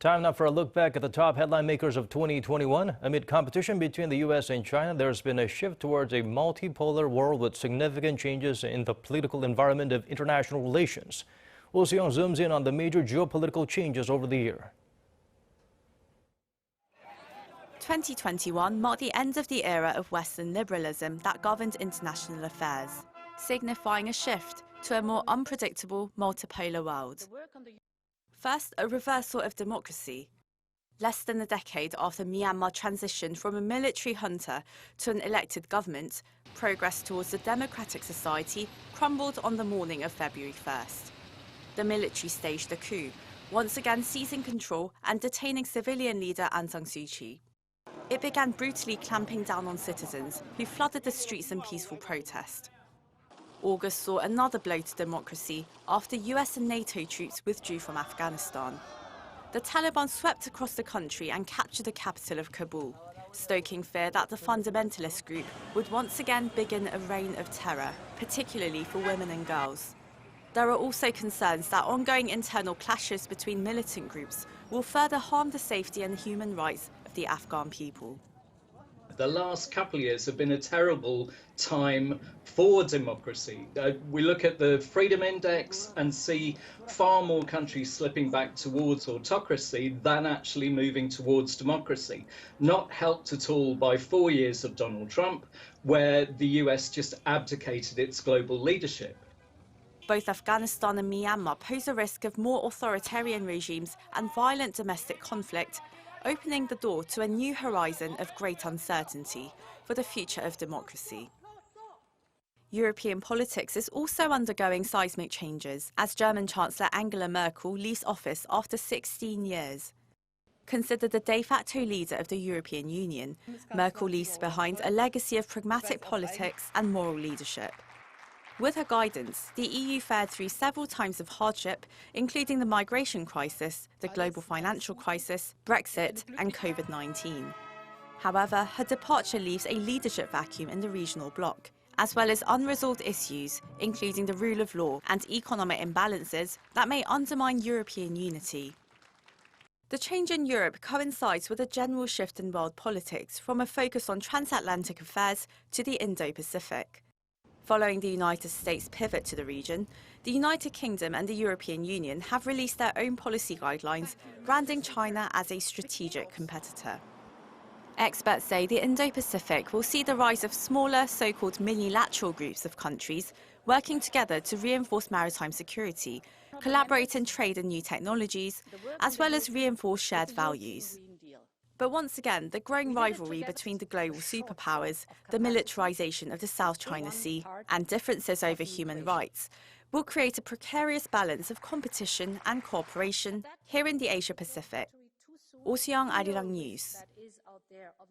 Time now for a look back at the top headline makers of 2021. Amid competition between the U.S. and China, there's been a shift towards a multipolar world with significant changes in the political environment of international relations. Soo-young zooms in on the major geopolitical changes over the year. 2021 marked the end of the era of Western liberalism that governed international affairs, signifying a shift to a more unpredictable, multipolar world. First, a reversal of democracy. Less than a decade after Myanmar transitioned from a military junta to an elected government, progress towards a democratic society crumbled on the morning of February 1st. The military staged a coup, once again seizing control and detaining civilian leader Aung San Suu Kyi. It began brutally clamping down on citizens who flooded the streets in peaceful protest. August saw another blow to democracy after US and NATO troops withdrew from Afghanistan. The Taliban swept across the country and captured the capital of Kabul, stoking fear that the fundamentalist group would once again begin a reign of terror, particularly for women and girls. There are also concerns that ongoing internal clashes between militant groups will further harm the safety and human rights of the Afghan people. The last couple of years have been a terrible time for democracy. We look at the Freedom Index and see far more countries slipping back towards autocracy than actually moving towards democracy. Not helped at all by 4 years of Donald Trump, where the US just abdicated its global leadership. Both Afghanistan and Myanmar pose a risk of more authoritarian regimes and violent domestic conflict, opening the door to a new horizon of great uncertainty for the future of democracy. European politics is also undergoing seismic changes as German Chancellor Angela Merkel leaves office after 16 years. Considered the de facto leader of the European Union, Merkel leaves behind a legacy of pragmatic politics and moral leadership. With her guidance, the EU fared through several times of hardship, including the migration crisis, the global financial crisis, Brexit, and COVID-19. However, her departure leaves a leadership vacuum in the regional bloc, as well as unresolved issues, including the rule of law and economic imbalances that may undermine European unity. The change in Europe coincides with a general shift in world politics from a focus on transatlantic affairs to the Indo-Pacific. Following the United States' pivot to the region, the United Kingdom and the European Union have released their own policy guidelines, branding China as a strategic competitor. Experts say the Indo-Pacific will see the rise of smaller, so-called minilateral groups of countries working together to reinforce maritime security, collaborate in trade and new technologies, as well as reinforce shared values. But once again, the growing rivalry between the global superpowers, the militarization of the South China Sea, and differences over human rights will create a precarious balance of competition and cooperation here in the Asia-Pacific. Soo-young, Arirang News.